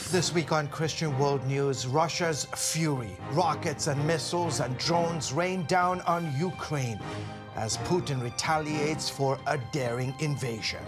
This week on Christian World News, Russia's fury. Rockets and missiles and drones rain down on Ukraine as Putin retaliates for a daring invasion.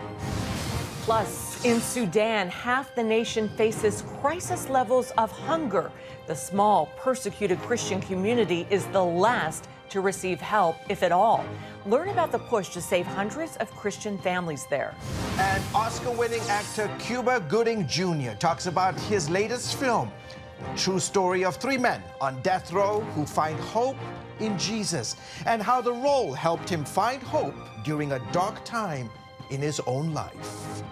Plus, in Sudan, half the nation faces crisis levels of hunger. The small, persecuted Christian community is the last to receive help, if at all. Learn about the push to save hundreds of Christian families there. And Oscar-winning actor Cuba Gooding Jr. talks about his latest film, the true story of three men on death row who find hope in Jesus, and how the role helped him find hope during a dark time in his own life.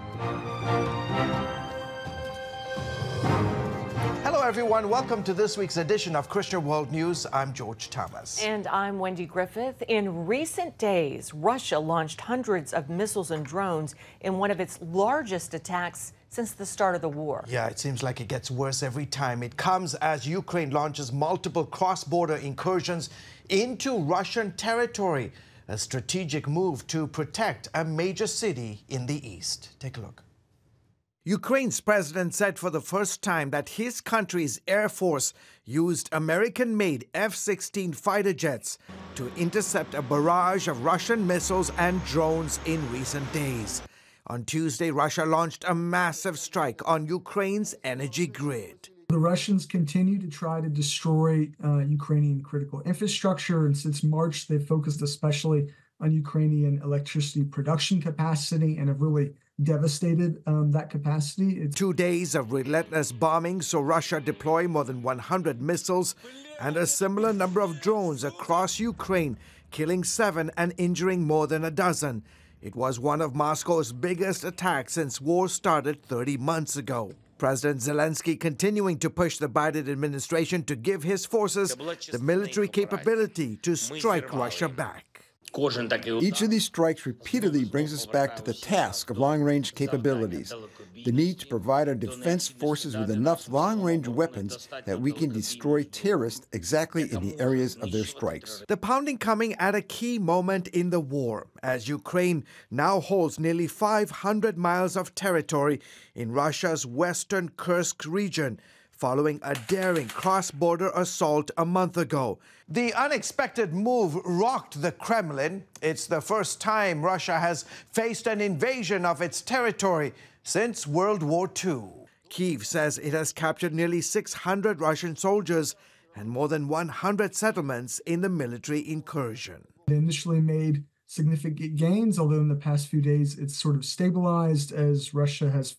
Hello, everyone. Welcome to this week's edition of Christian World News. I'm George Thomas. And I'm Wendy Griffith. In recent days, Russia launched hundreds of missiles and drones in one of its largest attacks since the start of the war. Yeah, it seems like it gets worse every time. It comes as Ukraine launches multiple cross-border incursions into Russian territory, a strategic move to protect a major city in the east. Take a look. Ukraine's president said for the first time that his country's Air Force used American-made F-16 fighter jets to intercept a barrage of Russian missiles and drones in recent days. On Tuesday, Russia launched a massive strike on Ukraine's energy grid. The Russians continue to try to destroy Ukrainian critical infrastructure, and since March, they've focused especially on Ukrainian electricity production capacity and have really devastated that capacity. 2 days of relentless bombing saw Russia deploy more than 100 missiles and a similar number of drones across Ukraine, killing 7 and injuring more than a dozen. It was one of Moscow's biggest attacks since war started 30 months ago. President Zelensky continuing to push the Biden administration to give his forces the military capability to strike Russia back. Each of these strikes repeatedly brings us back to the task of long-range capabilities, the need to provide our defense forces with enough long-range weapons that we can destroy terrorists exactly in the areas of their strikes. The pounding coming at a key moment in the war, as Ukraine now holds nearly 500 miles of territory in Russia's western Kursk region, following a daring cross-border assault a month ago. The unexpected move rocked the Kremlin. It's the first time Russia has faced an invasion of its territory since World War II. Kyiv says it has captured nearly 600 Russian soldiers and more than 100 settlements in the military incursion. They initially made significant gains, although in the past few days it's sort of stabilized as Russia has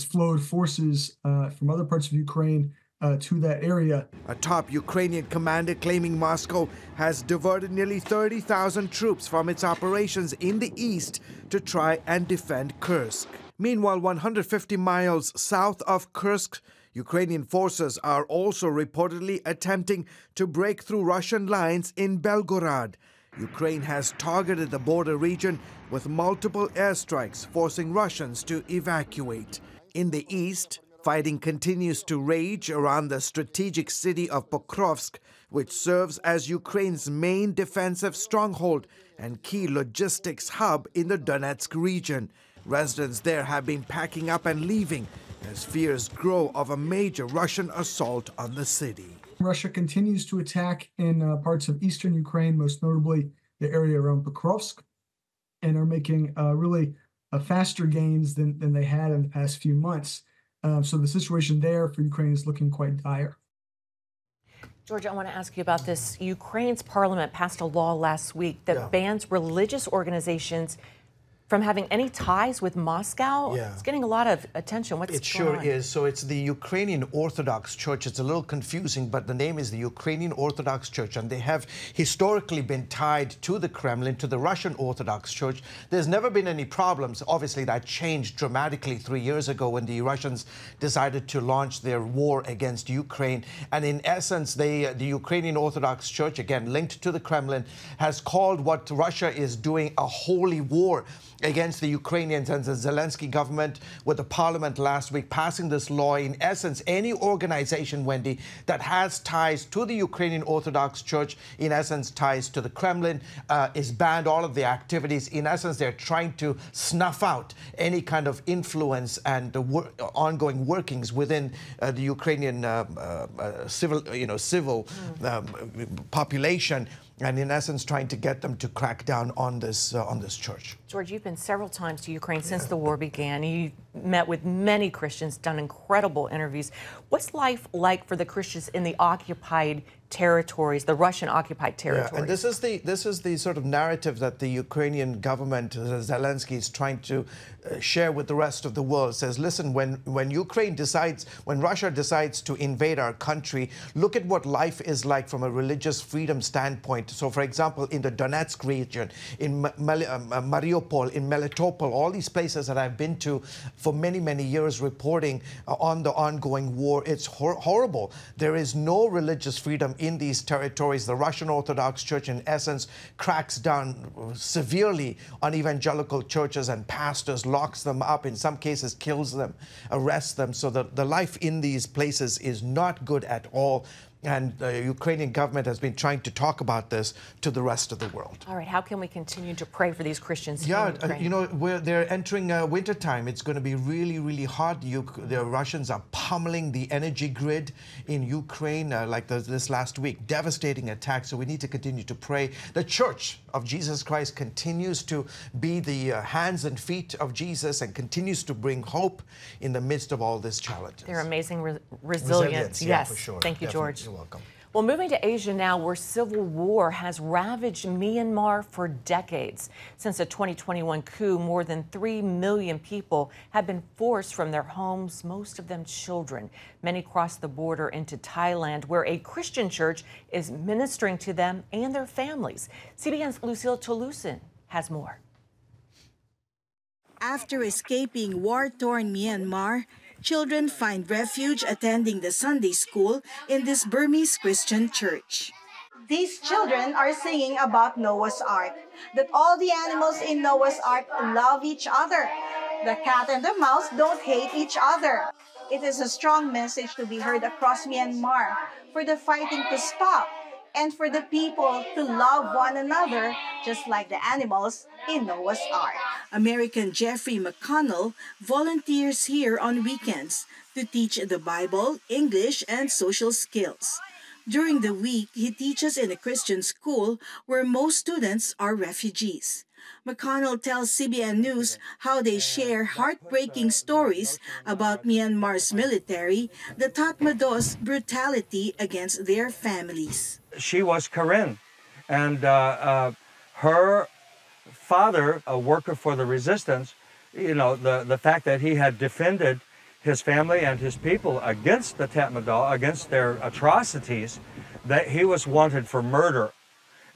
flowed forces from other parts of Ukraine to that area. A top Ukrainian commander claiming Moscow has diverted nearly 30,000 troops from its operations in the east to try and defend Kursk. Meanwhile, 150 miles south of Kursk, Ukrainian forces are also reportedly attempting to break through Russian lines in Belgorod. Ukraine has targeted the border region with multiple airstrikes, forcing Russians to evacuate. In the east, fighting continues to rage around the strategic city of Pokrovsk, which serves as Ukraine's main defensive stronghold and key logistics hub in the Donetsk region. Residents there have been packing up and leaving as fears grow of a major Russian assault on the city. Russia continues to attack in parts of eastern Ukraine, most notably the area around Pokrovsk, and are making really faster gains than they had in the past few months. So the situation there for Ukraine is looking quite dire. George, I want to ask you about this. Ukraine's parliament passed a law last week that bans religious organizations from having any ties with Moscow. It's getting a lot of attention. What's going on? It sure is. So it's the Ukrainian Orthodox Church. It's a little confusing, but the name is the Ukrainian Orthodox Church, and they have historically been tied to the Kremlin, to the Russian Orthodox Church. There's never been any problems. Obviously, that changed dramatically 3 years ago when the Russians decided to launch their war against Ukraine. And in essence, the Ukrainian Orthodox Church, again linked to the Kremlin, has called what Russia is doing a holy war against the Ukrainians and the Zelensky government, with the parliament last week passing this law. In essence, any organization, Wendy, that has ties to the Ukrainian Orthodox Church, in essence ties to the Kremlin, is banned. All of the activities, in essence, they're trying to snuff out any kind of influence and ongoing workings within the Ukrainian civil population, and in essence trying to get them to crack down on this church. George, you've been several times to Ukraine since the war began. You met with many Christians, done incredible interviews. What's life like for the Christians in the occupied territories, the Russian-occupied territories? Yeah, and this is the sort of narrative that the Ukrainian government, Zelensky, is trying to share with the rest of the world. It says, listen, when Russia decides to invade our country, look at what life is like from a religious freedom standpoint. So, for example, in the Donetsk region, in Mariupol, in Melitopol, all these places that I've been to for many, many years reporting on the ongoing war, it's horrible. There is no religious freedom in these territories. The Russian Orthodox Church, in essence, cracks down severely on evangelical churches and pastors, locks them up, in some cases kills them, arrests them. So the life in these places is not good at all. And the Ukrainian government has been trying to talk about this to the rest of the world. All right, how can we continue to pray for these Christians in Ukraine? You know, they're entering winter time. It's going to be really, really hot. The Russians are pummeling the energy grid in Ukraine, like this last week. Devastating attack. So we need to continue to pray. The Church of Jesus Christ continues to be the hands and feet of Jesus and continues to bring hope in the midst of all these challenges. Their amazing resilience. Yeah, yes, for sure. Thank you, Definitely. George. You're welcome. Well, moving to Asia now, where civil war has ravaged Myanmar for decades. Since the 2021 coup, more than 3 million people have been forced from their homes, most of them children. Many crossed the border into Thailand, where a Christian church is ministering to them and their families. CBN's Lucille Tolucin has more. After escaping war-torn Myanmar, children find refuge attending the Sunday school in this Burmese Christian church. These children are singing about Noah's Ark, that all the animals in Noah's Ark love each other. The cat and the mouse don't hate each other. It is a strong message to be heard across Myanmar for the fighting to stop and for the people to love one another, just like the animals in Noah's Ark. American Jeffrey McConnell volunteers here on weekends to teach the Bible, English, and social skills. During the week, he teaches in a Christian school where most students are refugees. McConnell tells CBN News how they share heartbreaking stories about Myanmar's military, the Tatmadaws' brutality against their families. She was Karen, and her father, a worker for the resistance, you know, the fact that he had defended his family and his people against the Tatmadaw, against their atrocities, that he was wanted for murder.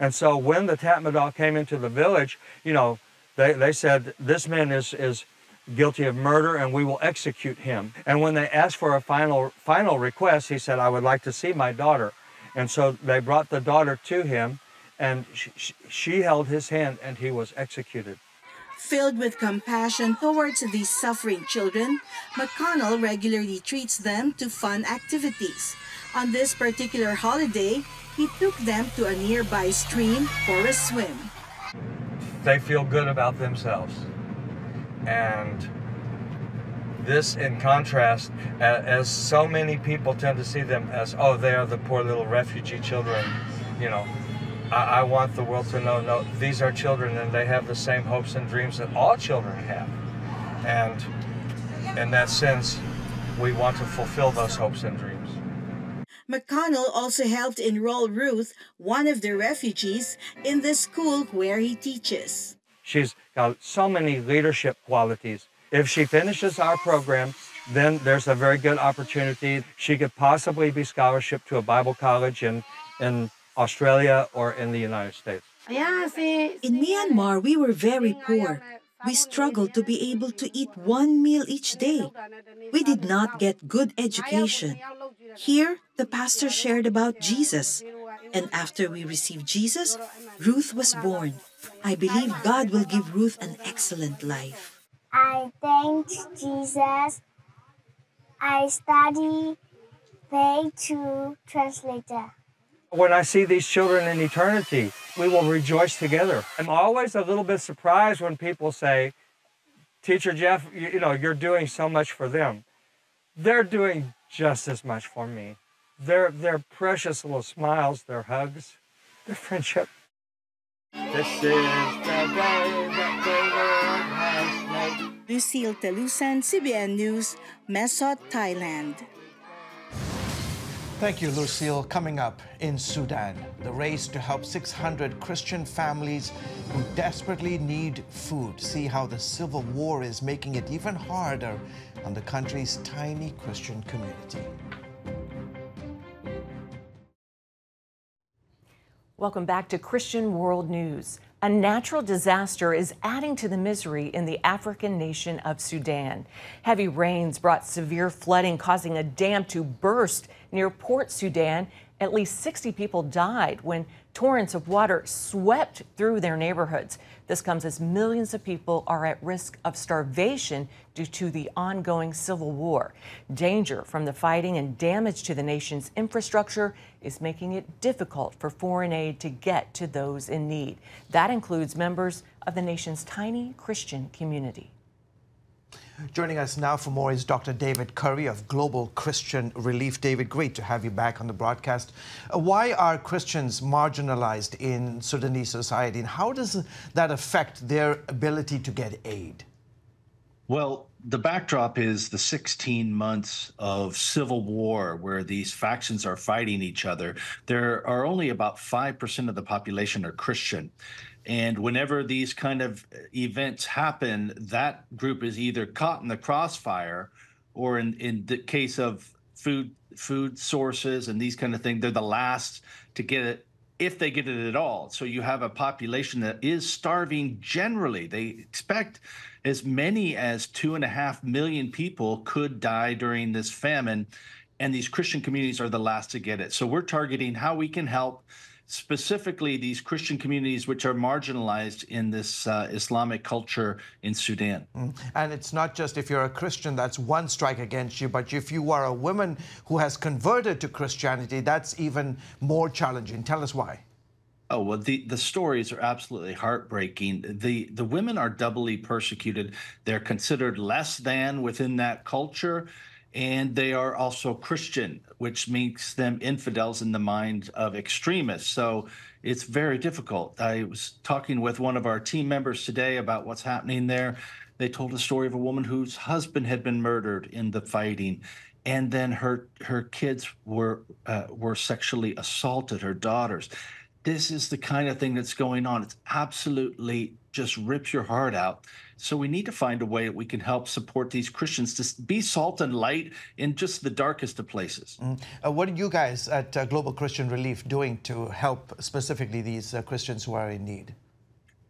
And so when the Tatmadaw came into the village, you know, they said, this man is guilty of murder and we will execute him. And when they asked for a final request, he said, I would like to see my daughter. And so they brought the daughter to him, and she held his hand and he was executed. Filled with compassion towards these suffering children, McConnell regularly treats them to fun activities. On this particular holiday, he took them to a nearby stream for a swim. They feel good about themselves. And this, in contrast, as so many people tend to see them as, oh, they are the poor little refugee children, you know, I want the world to know, no, these are children and they have the same hopes and dreams that all children have. And in that sense, we want to fulfill those hopes and dreams. McConnell also helped enroll Ruth, one of the refugees, in the school where he teaches. She's got so many leadership qualities. If she finishes our program, then there's a very good opportunity. She could possibly be scholarship to a Bible college in Australia or in the United States. In Myanmar, we were very poor. We struggled to be able to eat one meal each day. We did not get good education. Here, the pastor shared about Jesus. And after we received Jesus, Ruth was born. I believe God will give Ruth an excellent life. I thank Jesus. I study, pray to translator. When I see these children in eternity, we will rejoice together. I'm always a little bit surprised when people say, Teacher Jeff, you're doing so much for them. They're doing just as much for me. Their precious little smiles, their hugs, their friendship. This is the day that the Lord has made. Lucille Telusan, CBN News, Mesot, Thailand. Thank you, Lucille. Coming up in Sudan, the race to help 600 Christian families who desperately need food. See how the civil war is making it even harder on the country's tiny Christian community. Welcome back to Christian World News. A natural disaster is adding to the misery in the African nation of Sudan. Heavy rains brought severe flooding, causing a dam to burst near Port Sudan. At least 60 people died when torrents of water swept through their neighborhoods. This comes as millions of people are at risk of starvation due to the ongoing civil war. Danger from the fighting and damage to the nation's infrastructure is making it difficult for foreign aid to get to those in need. That includes members of the nation's tiny Christian community. Joining us now for more is Dr. David Curry of Global Christian Relief. David, great to have you back on the broadcast. Why are Christians marginalized in Sudanese society, and how does that affect their ability to get aid? Well, the backdrop is the 16 months of civil war where these factions are fighting each other. There are only about 5% of the population are Christian. And whenever these kind of events happen, that group is either caught in the crossfire, or in the case of food sources and these kind of things, they're the last to get it, if they get it at all. So you have a population that is starving generally. They expect as many as 2.5 million people could die during this famine, and these Christian communities are the last to get it. So we're targeting how we can help specifically these Christian communities which are marginalized in this Islamic culture in Sudan. And it's not just if you're a Christian, that's one strike against you, but if you are a woman who has converted to Christianity, that's even more challenging. Tell us why. Oh, well, the stories are absolutely heartbreaking. The women are doubly persecuted. They're considered less than within that culture, and they are also Christian, which makes them infidels in the mind of extremists. So it's very difficult. I was talking with one of our team members today about what's happening there. They told a story of a woman whose husband had been murdered in the fighting, and then her kids were sexually assaulted, her daughters. This is the kind of thing that's going on. It's absolutely just rips your heart out. So we need to find a way that we can help support these Christians to be salt and light in just the darkest of places. What are you guys at Global Christian Relief doing to help specifically these Christians who are in need?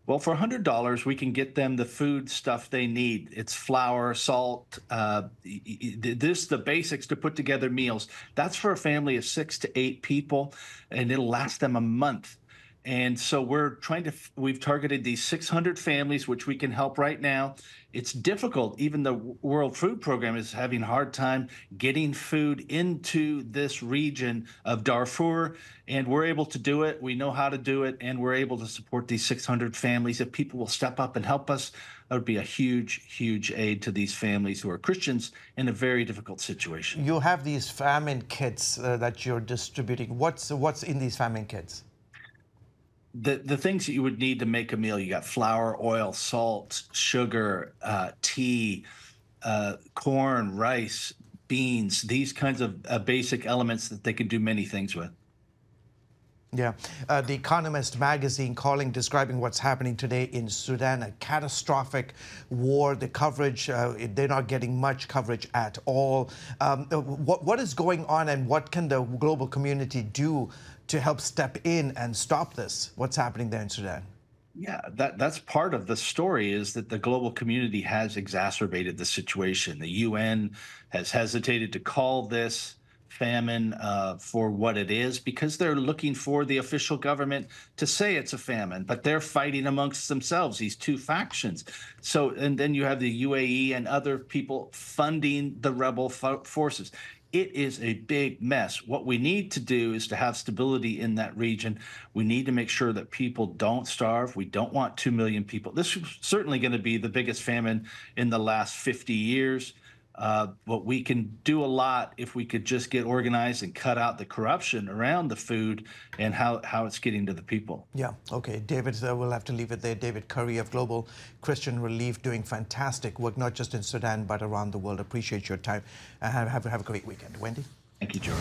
Well, for $100, we can get them the food stuff they need. It's flour, salt, the basics to put together meals. That's for a family of 6 to 8 people, and it'll last them a month. And so we've targeted these 600 families, which we can help right now. It's difficult. Even the World Food Program is having a hard time getting food into this region of Darfur, and we're able to do it. We know how to do it, and we're able to support these 600 families. If people will step up and help us, that would be a huge, huge aid to these families who are Christians in a very difficult situation. You have these famine kits that you're distributing. What's in these famine kits? The things that you would need to make a meal: you got flour, oil, salt, sugar, tea, corn, rice, beans, these kinds of basic elements that they can do many things with. Yeah. The Economist magazine describing what's happening today in Sudan, a catastrophic war. The coverage, they're not getting much coverage at all. What is going on, and what can the global community do to help step in and stop this? What's happening there in Sudan? Yeah, that's part of the story, is that the global community has exacerbated the situation. The UN has hesitated to call this famine for what it is, because they're looking for the official government to say it's a famine, but they're fighting amongst themselves, these two factions. So, and then you have the UAE and other people funding the rebel forces. It is a big mess. What we need to do is to have stability in that region. We need to make sure that people don't starve. We don't want 2 million people. This is certainly going to be the biggest famine in the last 50 years. But we can do a lot if we could just get organized and cut out the corruption around the food and how it's getting to the people. Yeah, okay. David, we'll have to leave it there. David Curry of Global Christian Relief, doing fantastic work, not just in Sudan, but around the world. Appreciate your time. Have a great weekend. Wendy? Thank you, George.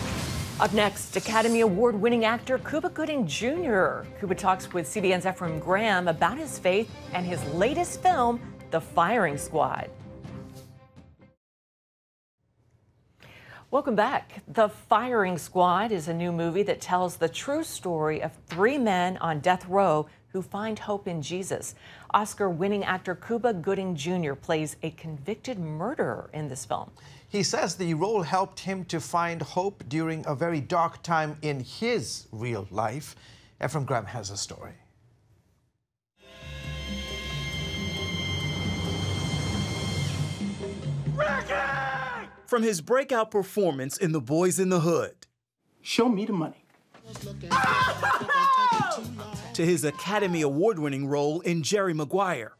Up next, Academy Award-winning actor Cuba Gooding Jr. Cuba talks with CBN's Ephraim Graham about his faith and his latest film, The Firing Squad. Welcome back. The Firing Squad is a new movie that tells the true story of 3 men on death row who find hope in Jesus. Oscar-winning actor Cuba Gooding Jr. plays a convicted murderer in this film. He says the role helped him to find hope during a very dark time in his real life. Ephraim Graham has a story. From his breakout performance in The Boys in the Hood, show me the money, to his Academy Award-winning role in Jerry Maguire.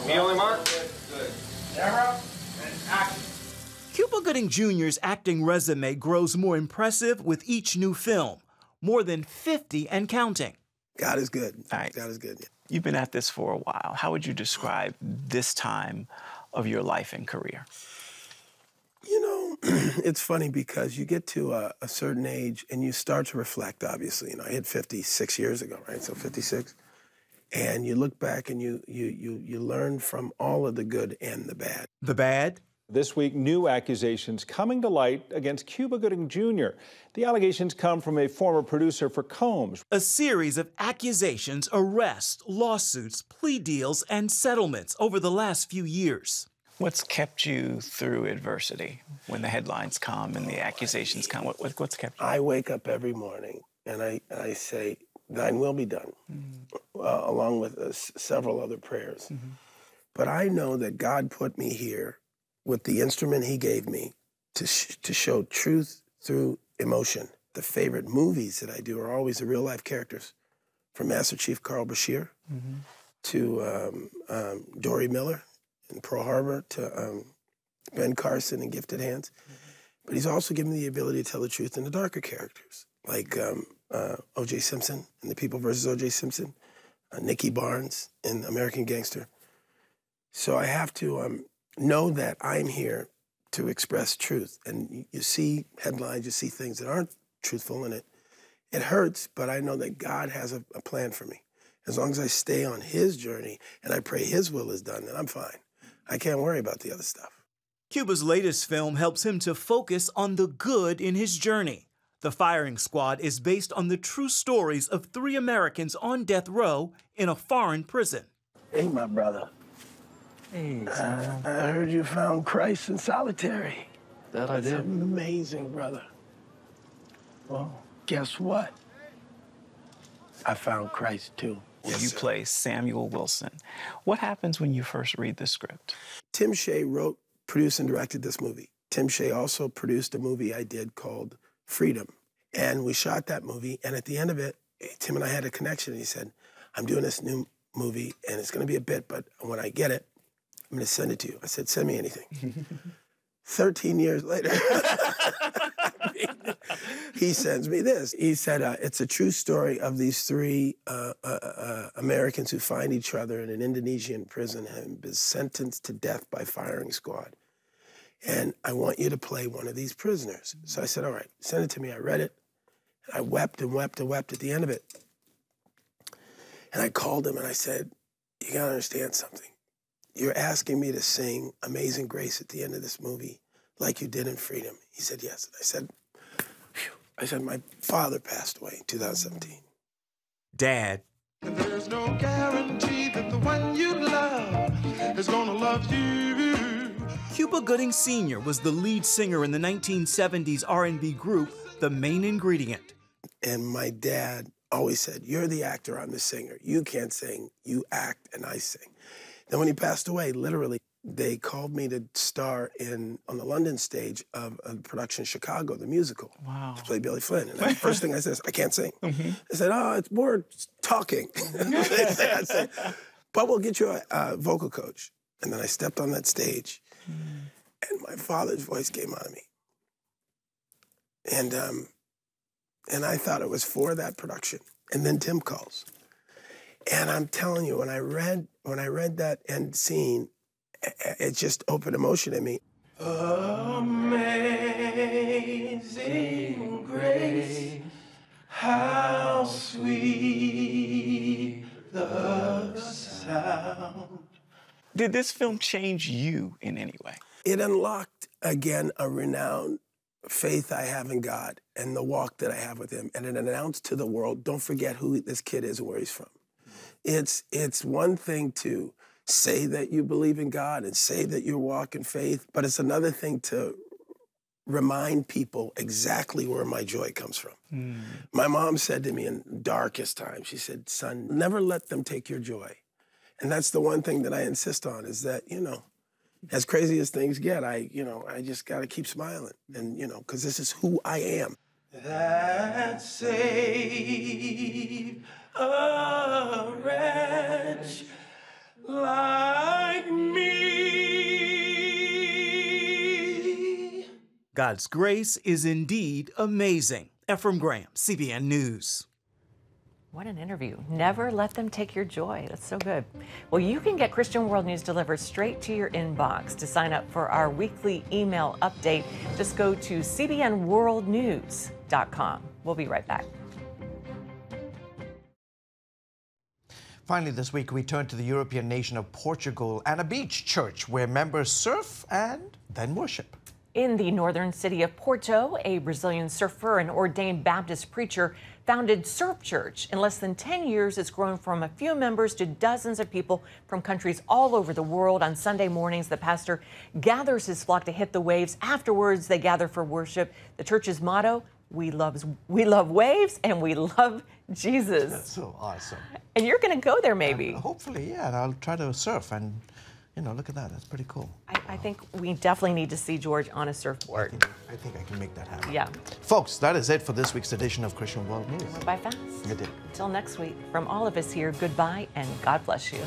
Me only, Mark. Good. Camera and action. Cuba Gooding Jr.'s acting resume grows more impressive with each new film, more than 50 and counting. God is good. All right. God is good. You've been at this for a while. How would you describe this time of your life and career? You know, it's funny because you get to a certain age and you start to reflect, obviously. You know, I hit 56 years ago, right? So 56. And you look back and you learn from all of the good and the bad. The bad? This week, new accusations coming to light against Cuba Gooding Jr. The allegations come from a former producer for Combs. A series of accusations, arrests, lawsuits, plea deals, and settlements over the last few years. What's kept you through adversity when the headlines come and the accusations come? What's kept you? I wake up every morning and I say, thine will be done, along with several other prayers. But I know that God put me here with the instrument he gave me to show truth through emotion. The favorite movies that I do are always the real-life characters, from Master Chief Carl Bashir to Dory Miller in Pearl Harbor to Ben Carson in Gifted Hands. But he's also given me the ability to tell the truth in the darker characters, like O.J. Simpson in The People vs. O.J. Simpson, Nicky Barnes in American Gangster. So I have to know that I'm here to express truth. And you see headlines, you see things that aren't truthful in it. It hurts, but I know that God has a plan for me. As long as I stay on his journey and I pray his will is done, then I'm fine. I can't worry about the other stuff. Cuba's latest film helps him to focus on the good in his journey. The Firing Squad is based on the true stories of 3 Americans on death row in a foreign prison. Hey, my brother. Hey, I heard you found Christ in solitary. That I did. That's amazing, brother. Well, guess what? I found Christ, too. You play Samuel Wilson. What happens when you first read the script? Tim Shea wrote, produced, and directed this movie. Tim Shea also produced a movie I did called Freedom. And we shot that movie, and at the end of it, Tim and I had a connection, and he said, I'm doing this new movie, and it's going to be a bit, but when I get it, I'm going to send it to you. I said, send me anything. 13 years later, he sends me this. He said, it's a true story of these 3 Americans who find each other in an Indonesian prison and been sentenced to death by firing squad. And I want you to play one of these prisoners. So I said, all right, send it to me. I read it. And I wept and wept and wept at the end of it. And I called him and I said, you got to understand something. You're asking me to sing Amazing Grace at the end of this movie like you did in Freedom. He said, yes. And I said, phew. I said, my father passed away in 2017. Dad. There's no guarantee that the one you love is gonna love you. Cuba Gooding Sr. was the lead singer in the 1970s R&B group, The Main Ingredient. And my dad always said, "You're the actor, I'm the singer. You can't sing, you act, and I sing." Then when he passed away, literally, they called me to star on the London stage of a production in Chicago, the musical. Wow. To play Billy Flynn. And the first thing I said is, "I can't sing." They said, "Oh, it's more talking." I said, "But we'll get you a vocal coach." And then I stepped on that stage, and my father's voice came out of me. And I thought it was for that production. And then Tim calls. And I'm telling you, when I read that end scene, it just opened emotion in me. Amazing grace, how sweet the sound. Did this film change you in any way? It unlocked, again, a renowned faith I have in God and the walk that I have with him. And it announced to the world, don't forget who this kid is and where he's from. It's one thing to say that you believe in God and say that you walk in faith, but it's another thing to remind people exactly where my joy comes from. My mom said to me in darkest times, she said, "Son, never let them take your joy." And that's the one thing that I insist on, is that, as crazy as things get, I just got to keep smiling. And, because this is who I am. That saved a wretch like me. God's grace is indeed amazing. Ephraim Graham, CBN News. What an interview. Never let them take your joy. That's so good. Well, you can get Christian World News delivered straight to your inbox. To sign up for our weekly email update, just go to cbnworldnews.com. We'll be right back. Finally, this week, we turn to the European nation of Portugal and a beach church where members surf and then worship. In the northern city of Porto, a Brazilian surfer and ordained Baptist preacher founded Surf Church. In less than 10 years, it's grown from a few members to dozens of people from countries all over the world. On Sunday mornings, the pastor gathers his flock to hit the waves. Afterwards, they gather for worship. The church's motto, we love waves and we love Jesus. That's so awesome. And you're going to go there maybe. Hopefully, yeah. And I'll try to surf and, look at that. That's pretty cool. I think we definitely need to see George on a surfboard. I think I can make that happen. Yeah. Folks, that is it for this week's edition of Christian World News. Went by fast. It did. Until next week, from all of us here, goodbye and God bless you.